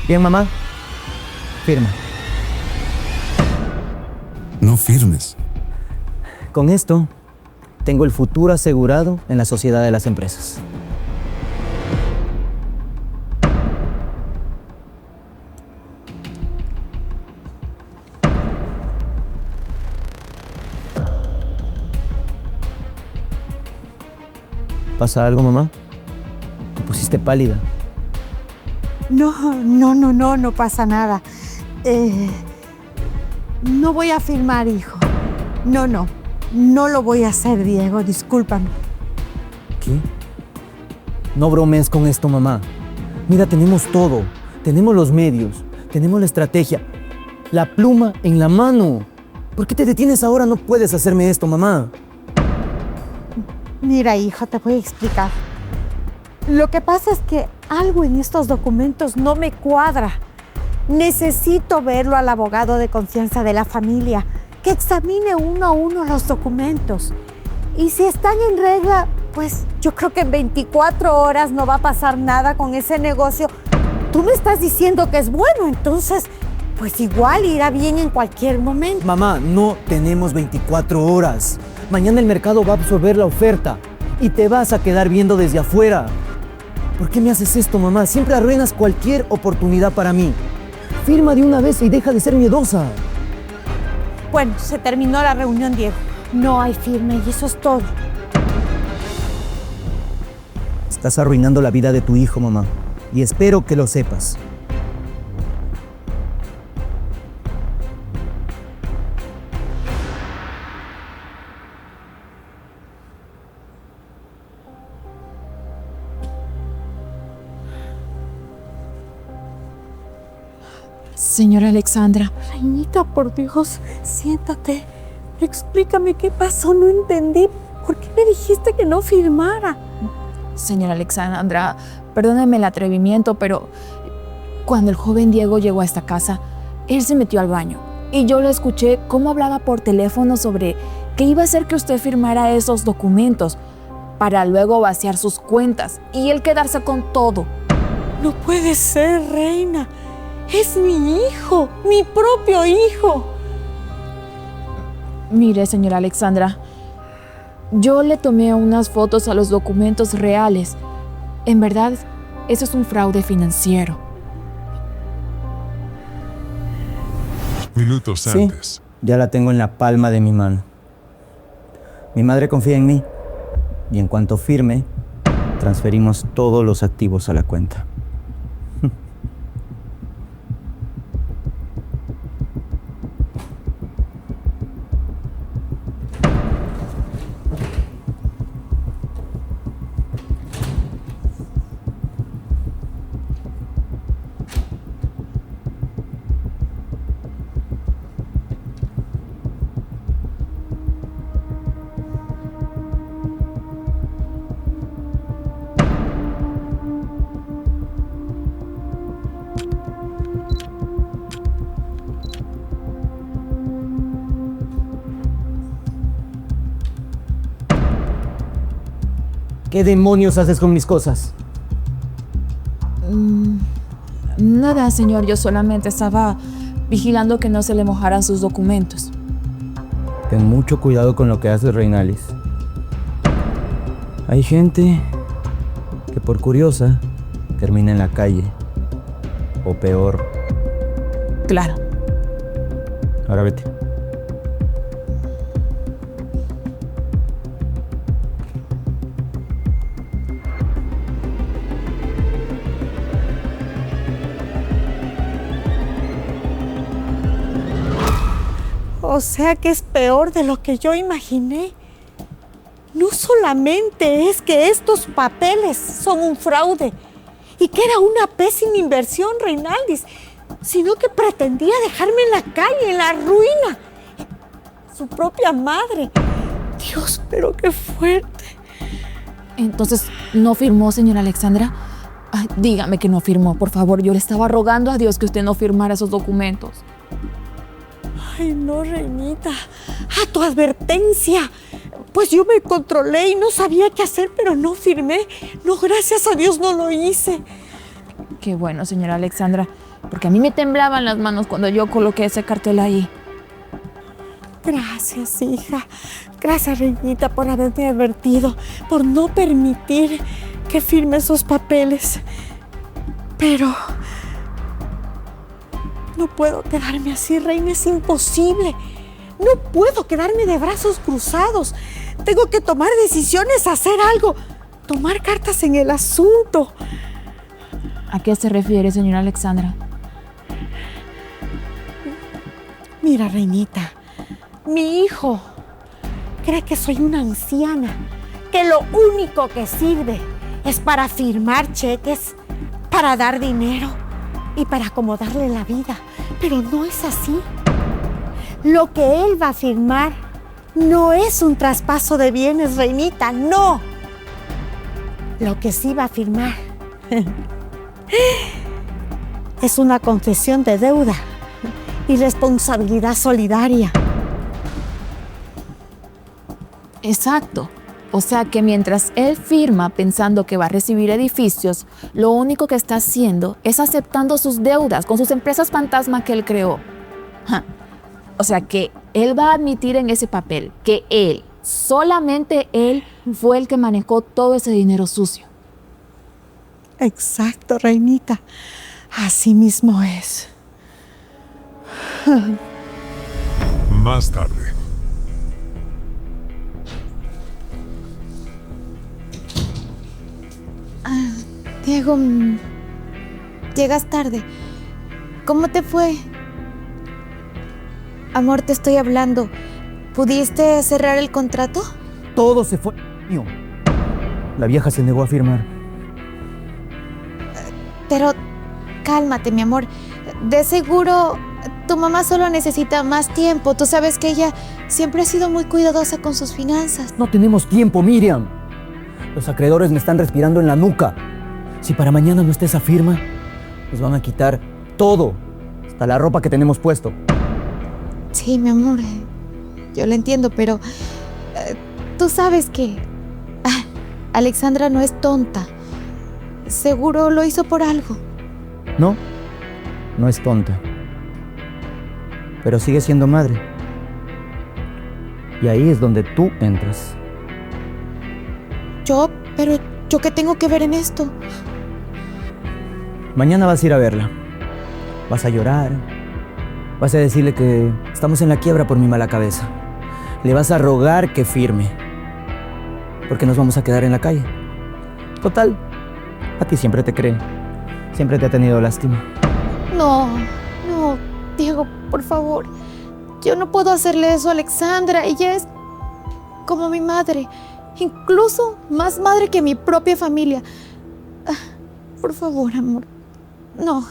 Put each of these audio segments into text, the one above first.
Bien, mamá. Firma. No firmes. Con esto, tengo el futuro asegurado en la sociedad de las empresas. ¿Pasa algo, mamá? Te pusiste pálida. No pasa nada. No voy a firmar, hijo. No lo voy a hacer, Diego, discúlpame. ¿Qué? No bromees con esto, mamá. Mira, tenemos todo. Tenemos los medios, tenemos la estrategia, la pluma en la mano. ¿Por qué te detienes ahora? No puedes hacerme esto, mamá. Mira, hijo, te voy a explicar. Lo que pasa es que algo en estos documentos no me cuadra. Necesito verlo al abogado de confianza de la familia, que examine uno a uno los documentos. Y si están en regla, pues yo creo que en 24 horas no va a pasar nada con ese negocio. Tú me estás diciendo que es bueno, entonces, pues igual irá bien en cualquier momento. Mamá, no tenemos 24 horas. Mañana el mercado va a absorber la oferta y te vas a quedar viendo desde afuera. ¿Por qué me haces esto, mamá? Siempre arruinas cualquier oportunidad para mí. Firma de una vez y deja de ser miedosa. Bueno, se terminó la reunión, Diego. No hay firma y eso es todo. Estás arruinando la vida de tu hijo, mamá. Y espero que lo sepas. Señora Alexandra. Reinita, por Dios, siéntate. Explícame qué pasó, no entendí. ¿Por qué me dijiste que no firmara? Señora Alexandra, perdóneme el atrevimiento, pero cuando el joven Diego llegó a esta casa, él se metió al baño y yo le escuché cómo hablaba por teléfono sobre que iba a hacer que usted firmara esos documentos para luego vaciar sus cuentas y él quedarse con todo. No puede ser, reina. Es mi hijo, mi propio hijo. Mire, señora Alexandra, yo le tomé unas fotos a los documentos reales. En verdad, eso es un fraude financiero. Minutos Sí, antes. ya la tengo en la palma de mi mano. Mi madre confía en mí y en cuanto firme, transferimos todos los activos a la cuenta. ¿Qué demonios haces con mis cosas? Nada, señor, yo solamente estaba vigilando que no se le mojaran sus documentos. Ten mucho cuidado con lo que haces, Reinalis. Hay gente que por curiosa termina en la calle. O peor. Claro. Ahora vete. O sea que es peor de lo que yo imaginé. No solamente es que estos papeles son un fraude y que era una pésima inversión, Reinaldis, sino que pretendía dejarme en la calle, en la ruina. Su propia madre. Dios, pero qué fuerte. Entonces, ¿no firmó, señora Alexandra? Ay, dígame que no firmó, por favor. Yo le estaba rogando a Dios que usted no firmara esos documentos. Ay, no, reinita. A tu advertencia. Pues yo me controlé y no sabía qué hacer, pero no firmé. No, gracias a Dios no lo hice. Qué bueno, señora Alexandra, porque a mí me temblaban las manos cuando yo coloqué ese cartel ahí. Gracias, hija. Gracias, Reinita, por haberme advertido, por no permitir que firme esos papeles. Pero no puedo quedarme así, Reina, es imposible. No puedo quedarme de brazos cruzados. Tengo que tomar decisiones, hacer algo, tomar cartas en el asunto. ¿A qué se refiere, señora Alexandra? Mira, Reinita, mi hijo cree que soy una anciana, que lo único que sirve es para firmar cheques, para dar dinero y para acomodarle la vida. Pero no es así. Lo que él va a firmar no es un traspaso de bienes, Reinita, no. Lo que sí va a firmar es una concesión de deuda y responsabilidad solidaria. Exacto. O sea que mientras él firma pensando que va a recibir edificios, lo único que está haciendo es aceptando sus deudas con sus empresas fantasma que él creó. O sea que él va a admitir en ese papel que él, solamente él, fue el que manejó todo ese dinero sucio. Exacto, Reinita. Así mismo es. Más tarde. Diego, llegas tarde. ¿Cómo te fue? Amor, te estoy hablando. ¿Pudiste cerrar el contrato? Todo se fue. Mío. La vieja se negó a firmar. Pero cálmate, mi amor. De seguro, tu mamá solo necesita más tiempo. Tú sabes que ella siempre ha sido muy cuidadosa con sus finanzas. No tenemos tiempo, Miriam. Los acreedores me están respirando en la nuca. Si para mañana no está esa firma, nos van a quitar todo, hasta la ropa que tenemos puesto. Sí, mi amor. Yo lo entiendo, pero tú sabes que Alexandra no es tonta. Seguro lo hizo por algo. No, no es tonta. Pero sigue siendo madre. Y ahí es donde tú entras. Pero ¿yo qué tengo que ver en esto? Mañana vas a ir a verla. Vas a llorar. Vas a decirle que estamos en la quiebra por mi mala cabeza. Le vas a rogar que firme. Porque nos vamos a quedar en la calle. Total, a ti siempre te cree. Siempre te ha tenido lástima. No, Diego, por favor. Yo no puedo hacerle eso a Alexandra. Ella es como mi madre. Incluso más madre que mi propia familia. Por favor, amor. No.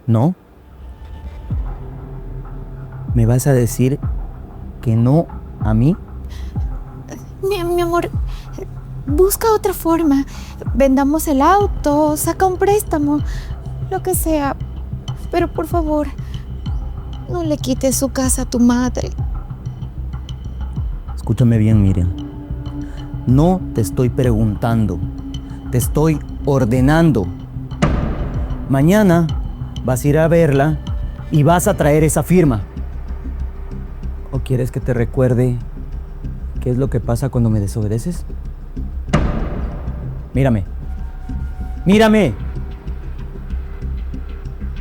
¿No? ¿Me vas a decir que no a mí? Mi amor, busca otra forma. Vendamos el auto, saca un préstamo, lo que sea. Pero por favor, no le quites su casa a tu madre. Escúchame bien, Miriam. No te estoy preguntando, te estoy ordenando. Mañana vas a ir a verla y vas a traer esa firma. ¿O quieres que te recuerde qué es lo que pasa cuando me desobedeces? Mírame. ¡Mírame!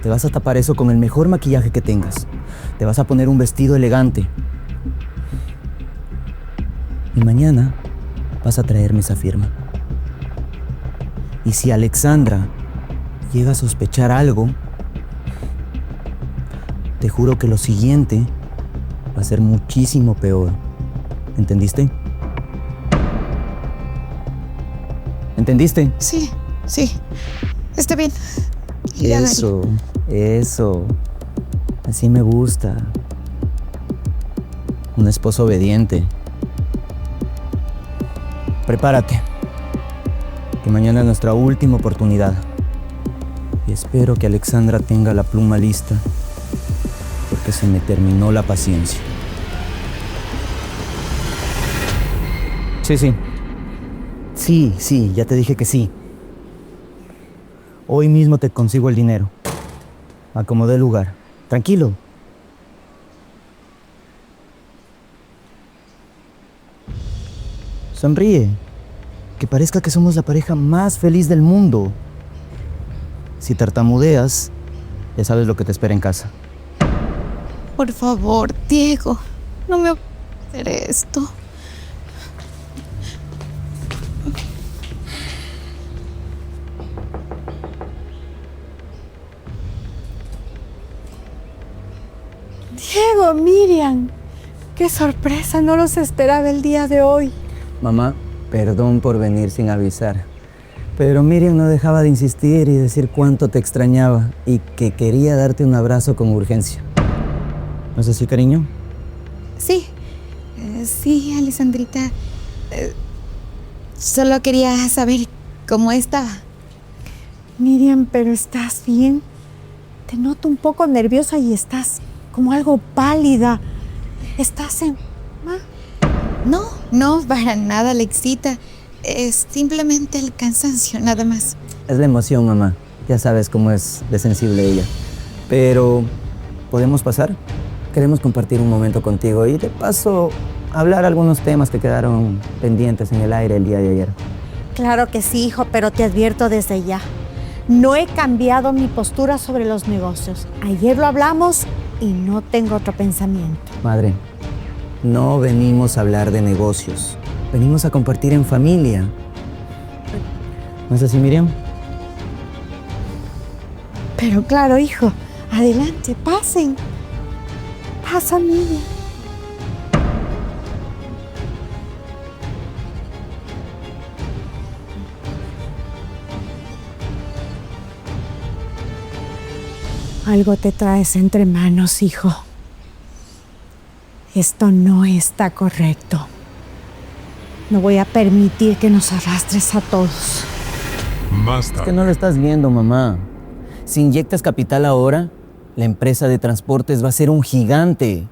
Te vas a tapar eso con el mejor maquillaje que tengas. Te vas a poner un vestido elegante. Y mañana vas a traerme esa firma. Y si Alexandra llega a sospechar algo, te juro que lo siguiente va a ser muchísimo peor. ¿Entendiste? ¿Entendiste? Sí. Está bien. Eso. Así me gusta. Un esposo obediente. Prepárate, que mañana es nuestra última oportunidad. Y espero que Alexandra tenga la pluma lista, porque se me terminó la paciencia. Sí, ya te dije que sí. Hoy mismo te consigo el dinero. Acomodé el lugar. Tranquilo. Sonríe. Que parezca que somos la pareja más feliz del mundo. Si tartamudeas, ya sabes lo que te espera en casa. Por favor, Diego, no me voy a hacer esto. Diego, Miriam, qué sorpresa, no los esperaba el día de hoy. Mamá, perdón por venir sin avisar. Pero Miriam no dejaba de insistir y decir cuánto te extrañaba y que quería darte un abrazo con urgencia. ¿No es así, cariño? Sí, sí, Alessandrita. Solo quería saber cómo estaba. Miriam, pero ¿estás bien? Te noto un poco nerviosa y estás como algo pálida. ¿Estás en...? No, para nada, Alexita. Es simplemente el cansancio, nada más. Es la emoción, mamá. Ya sabes cómo es de sensible ella. Pero, ¿podemos pasar? Queremos compartir un momento contigo y de paso hablar algunos temas que quedaron pendientes en el aire el día de ayer. Claro que sí, hijo, pero te advierto desde ya. No he cambiado mi postura sobre los negocios. Ayer lo hablamos y no tengo otro pensamiento. Madre, no venimos a hablar de negocios. Venimos a compartir en familia. ¿No es así, Miriam? Pero claro, hijo, adelante, pasen. Pasa, Miriam. Algo te traes entre manos, hijo. Esto no está correcto. No voy a permitir que nos arrastres a todos. Más Es que tarde. no lo estás viendo, mamá. Si inyectas capital ahora, la empresa de transportes va a ser un gigante.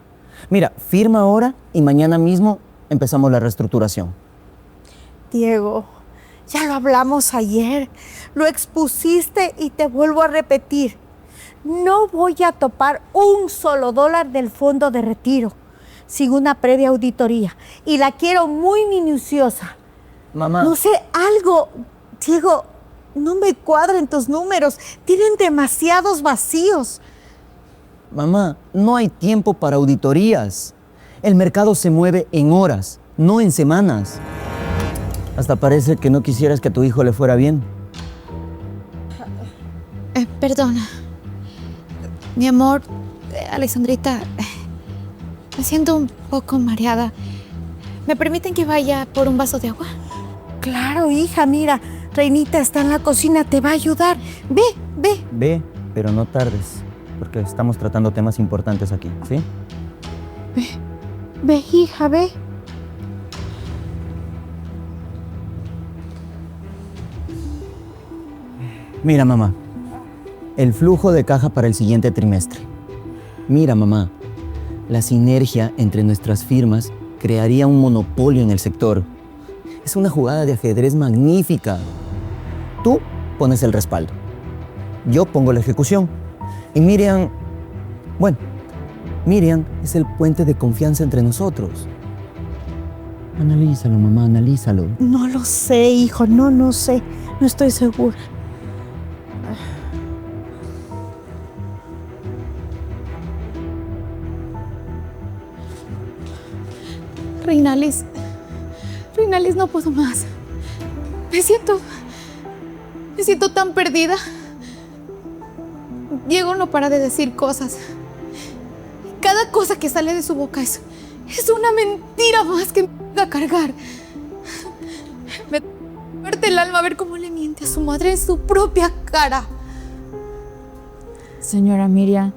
Mira, firma ahora y mañana mismo empezamos la reestructuración. Diego, ya lo hablamos ayer. Lo expusiste y te vuelvo a repetir. No voy a topar un solo dólar del fondo de retiro sin una previa auditoría. Y la quiero muy minuciosa. Mamá. No sé, algo, Diego, no me cuadran tus números. Tienen demasiados vacíos. Mamá, no hay tiempo para auditorías. El mercado se mueve en horas, no en semanas. Hasta parece que no quisieras que a tu hijo le fuera bien. Perdona. Mi amor, Alessandrita, me siento un poco mareada. ¿Me permiten que vaya por un vaso de agua? Claro, hija, mira, Reinita está en la cocina, te va a ayudar. Ve, ve. Ve, pero no tardes, porque estamos tratando temas importantes aquí, ¿sí? Ve, hija, ve. Mira, mamá, el flujo de caja para el siguiente trimestre. Mira, mamá, la sinergia entre nuestras firmas crearía un monopolio en el sector. Es una jugada de ajedrez magnífica. Tú pones el respaldo. Yo pongo la ejecución. Y Miriam, bueno, Miriam es el puente de confianza entre nosotros. Analízalo, mamá, analízalo. No lo sé, hijo, no sé. No estoy segura. Reinalis, no puedo más. Me siento tan perdida. Diego no para de decir cosas. Cada cosa que sale de su boca es una mentira más que me va a cargar. Me parte el alma ver cómo le miente a su madre en su propia cara. Señora Miriam,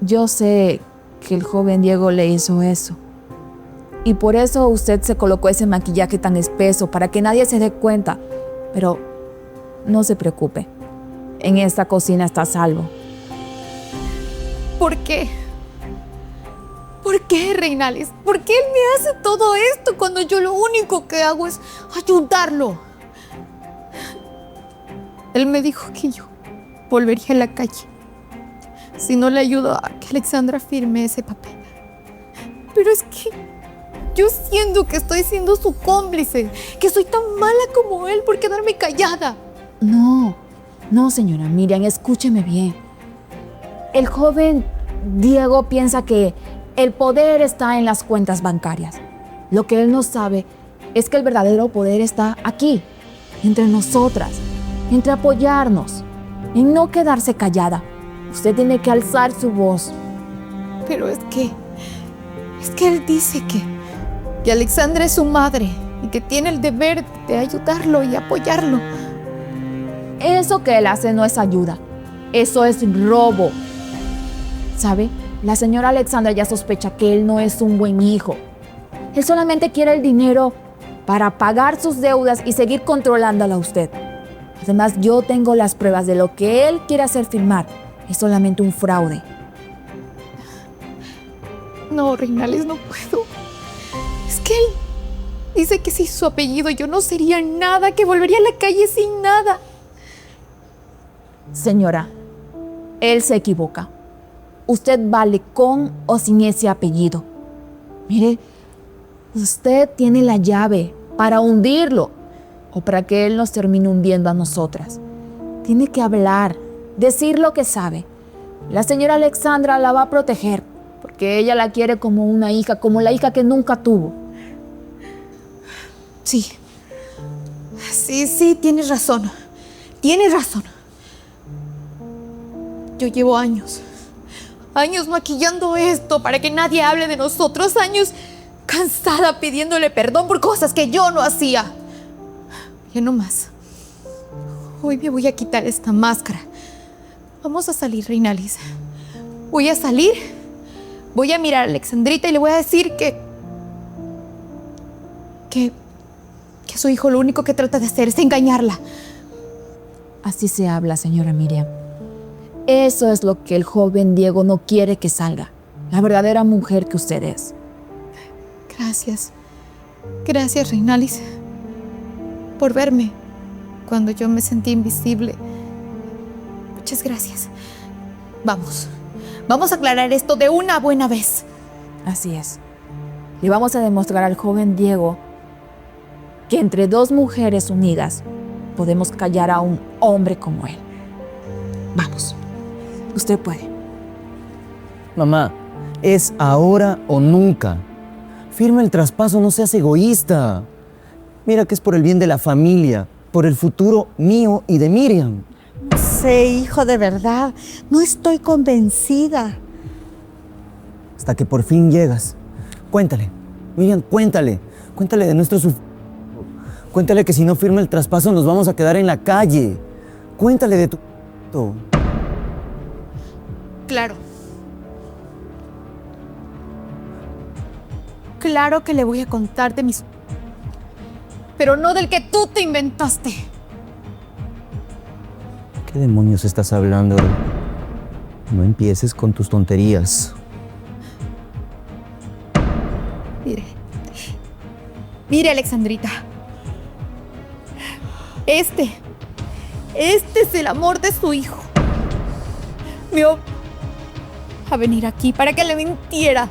yo sé que el joven Diego le hizo eso. Y por eso usted se colocó ese maquillaje tan espeso, para que nadie se dé cuenta. Pero no se preocupe, en esta cocina está a salvo. ¿Por qué? ¿Por qué, Reinalis? ¿Por qué él me hace todo esto cuando yo lo único que hago es ayudarlo? Él me dijo que yo volvería a la calle si no le ayudo a que Alexandra firme ese papel. Pero es que yo siento que estoy siendo su cómplice, que soy tan mala como él por quedarme callada. No, señora Miriam, escúcheme bien. El joven Diego piensa que el poder está en las cuentas bancarias. Lo que él no sabe es que el verdadero poder está aquí, entre nosotras, entre apoyarnos, en no quedarse callada. Usted tiene que alzar su voz. Pero es que él dice que Alexandra es su madre y que tiene el deber de ayudarlo y apoyarlo. Eso que él hace no es ayuda, eso es robo. ¿Sabe? La señora Alexandra ya sospecha que él no es un buen hijo. Él solamente quiere el dinero para pagar sus deudas y seguir controlándola a usted. Además, yo tengo las pruebas de lo que él quiere hacer firmar. Es solamente un fraude. No, Reinales, no puedo. Es que él dice que sin su apellido yo no sería nada, que volvería a la calle sin nada. Señora, él se equivoca. Usted vale con o sin ese apellido. Mire, usted tiene la llave para hundirlo o para que él nos termine hundiendo a nosotras. Tiene que hablar, decir lo que sabe. La señora Alexandra la va a proteger porque ella la quiere como una hija, como la hija que nunca tuvo. Sí, tienes razón. Tienes razón. Yo llevo años maquillando esto para que nadie hable de nosotros, años cansada pidiéndole perdón por cosas que yo no hacía. Ya no más. Hoy me voy a quitar esta máscara. Vamos a salir, Reinales. Voy a salir, voy a mirar a Alexandrita y le voy a decir que su hijo lo único que trata de hacer es engañarla. Así se habla, señora Miriam. Eso es lo que el joven Diego no quiere que salga. La verdadera mujer que usted es. Gracias. Gracias, Reinales, por verme cuando yo me sentí invisible. Muchas gracias. Vamos a aclarar esto de una buena vez. Así es. Le vamos a demostrar al joven Diego que entre dos mujeres unidas podemos callar a un hombre como él. Vamos. Usted puede. Mamá, es ahora o nunca. Firma el traspaso, no seas egoísta. Mira que es por el bien de la familia, por el futuro mío y de Miriam. No sé, hijo, de verdad. No estoy convencida. Hasta que por fin llegas. Cuéntale, Miriam, cuéntale. Cuéntale de nuestro sufrimiento. Cuéntale que si no firma el traspaso nos vamos a quedar en la calle. Cuéntale de tu... Claro. Claro que le voy a contar de mis... Pero no del que tú te inventaste. ¿Qué demonios estás hablando? No empieces con tus tonterías. Mire, Alexandrita. Este es el amor de su hijo. Me obligó a venir aquí para que le mintiera.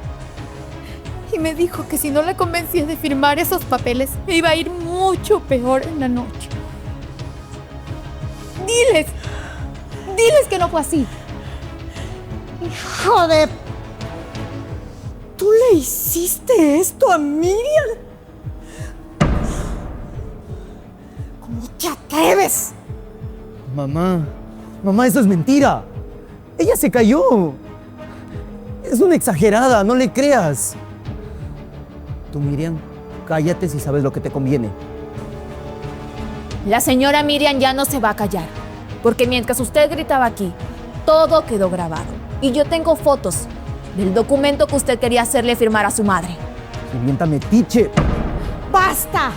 Y me dijo que si no la convencía de firmar esos papeles, me iba a ir mucho peor en la noche. Diles que no fue así. Hijo de... ¿Tú le hiciste esto a Miriam? ¿Cómo te atreves? Mamá, eso es mentira. Ella se cayó. Es una exagerada, no le creas. Tú, Miriam, cállate si sabes lo que te conviene. La señora Miriam ya no se va a callar, porque mientras usted gritaba aquí, todo quedó grabado. Y yo tengo fotos del documento que usted quería hacerle firmar a su madre. Revienta metiche. ¡Basta!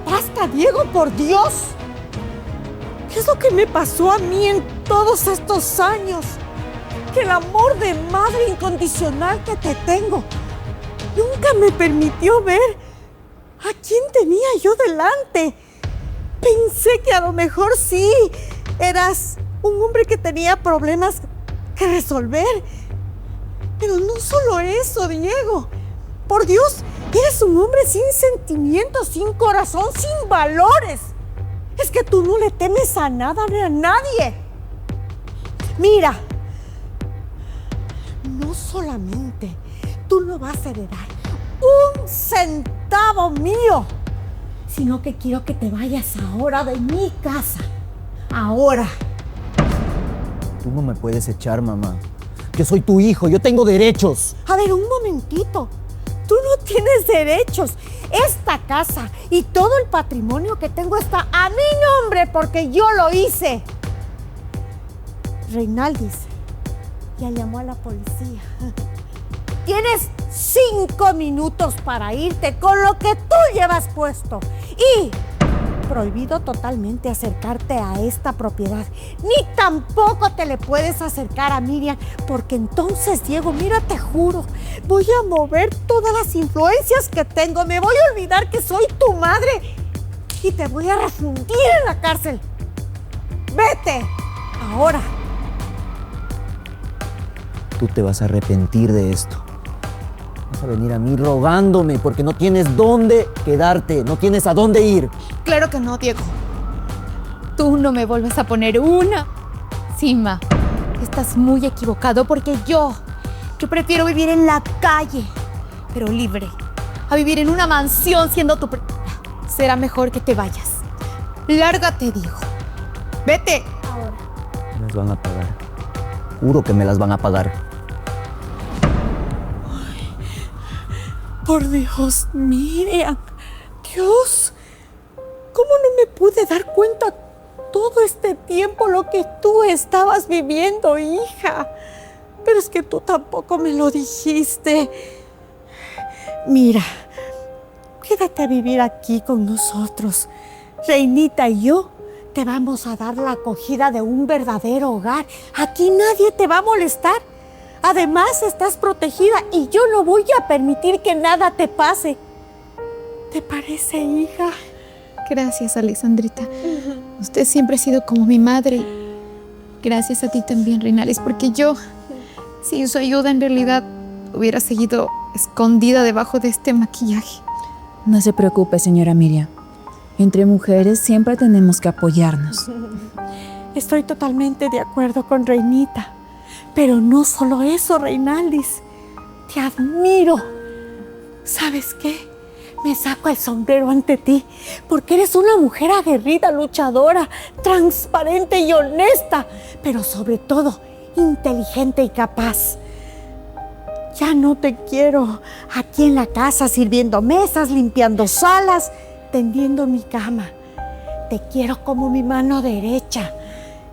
¡Basta, Diego, por Dios! ¿Qué es lo que me pasó a mí en todos estos años? Que el amor de madre incondicional que te tengo nunca me permitió ver a quién tenía yo delante. Pensé que a lo mejor sí eras un hombre que tenía problemas que resolver. Pero no solo eso, Diego. Por Dios, eres un hombre sin sentimientos, sin corazón, sin valores. Es que tú no le temes a nada ni a nadie. Mira, no solamente tú no vas a heredar un centavo mío, sino que quiero que te vayas ahora de mi casa. Ahora. Tú no me puedes echar, mamá. Yo soy tu hijo, yo tengo derechos. A ver, un momentito. Tú no tienes derechos. Esta casa y todo el patrimonio que tengo está a mi nombre porque yo lo hice. Reinaldis ya llamó a la policía. Tienes 5 minutos para irte con lo que tú llevas puesto. Y prohibido totalmente acercarte a esta propiedad. Ni tampoco te le puedes acercar a Miriam, porque entonces, Diego, mira, te juro, voy a mover todas las influencias que tengo. Me voy a olvidar que soy tu madre y te voy a refundir en la cárcel. ¡Vete! Ahora. Tú te vas a arrepentir de esto. Vas a venir a mí rogándome porque no tienes dónde quedarte, no tienes a dónde ir. Claro que no, Diego. Tú no me vuelves a poner una cima. Estás muy equivocado porque yo prefiero vivir en la calle, pero libre, a vivir en una mansión siendo tu... Será mejor que te vayas. Lárgate, Diego. Vete. Me las van a pagar. Juro que me las van a pagar. Por Dios, Miriam. Dios, ¿cómo no me pude dar cuenta todo este tiempo lo que tú estabas viviendo, hija? Pero es que tú tampoco me lo dijiste. Mira, quédate a vivir aquí con nosotros. Reinita y yo te vamos a dar la acogida de un verdadero hogar. Aquí nadie te va a molestar. Además, estás protegida y yo no voy a permitir que nada te pase. ¿Te parece, hija? Gracias, Alexandrita. Usted siempre ha sido como mi madre. Gracias a ti también, Reinaldis, porque yo, sin su ayuda, en realidad hubiera seguido escondida debajo de este maquillaje. No se preocupe, señora Miriam. Entre mujeres siempre tenemos que apoyarnos. Estoy totalmente de acuerdo con Reinita. Pero no solo eso, Reinaldis. Te admiro. ¿Sabes qué? Me saco el sombrero ante ti, porque eres una mujer aguerrida, luchadora, transparente y honesta, pero sobre todo inteligente y capaz. Ya no te quiero aquí en la casa sirviendo mesas, limpiando salas, tendiendo mi cama. Te quiero como mi mano derecha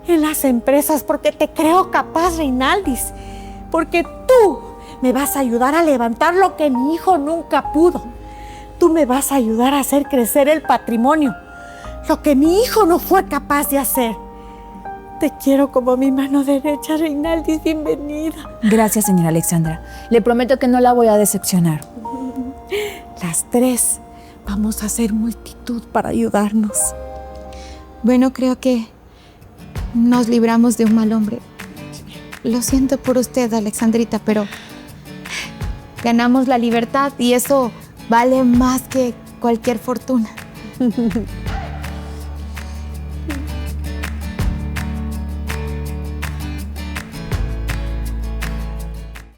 en las empresas porque te creo capaz, Reinaldis, porque tú me vas a ayudar a levantar lo que mi hijo nunca pudo. Tú me vas a ayudar a hacer crecer el patrimonio, lo que mi hijo no fue capaz de hacer. Te quiero como mi mano derecha, Reinaldis, bienvenida. Gracias, señora Alexandra. Le prometo que no la voy a decepcionar. Las tres vamos a hacer multitud para ayudarnos. Bueno, creo que nos libramos de un mal hombre. Lo siento por usted, Alexandrita, pero ganamos la libertad y eso vale más que cualquier fortuna.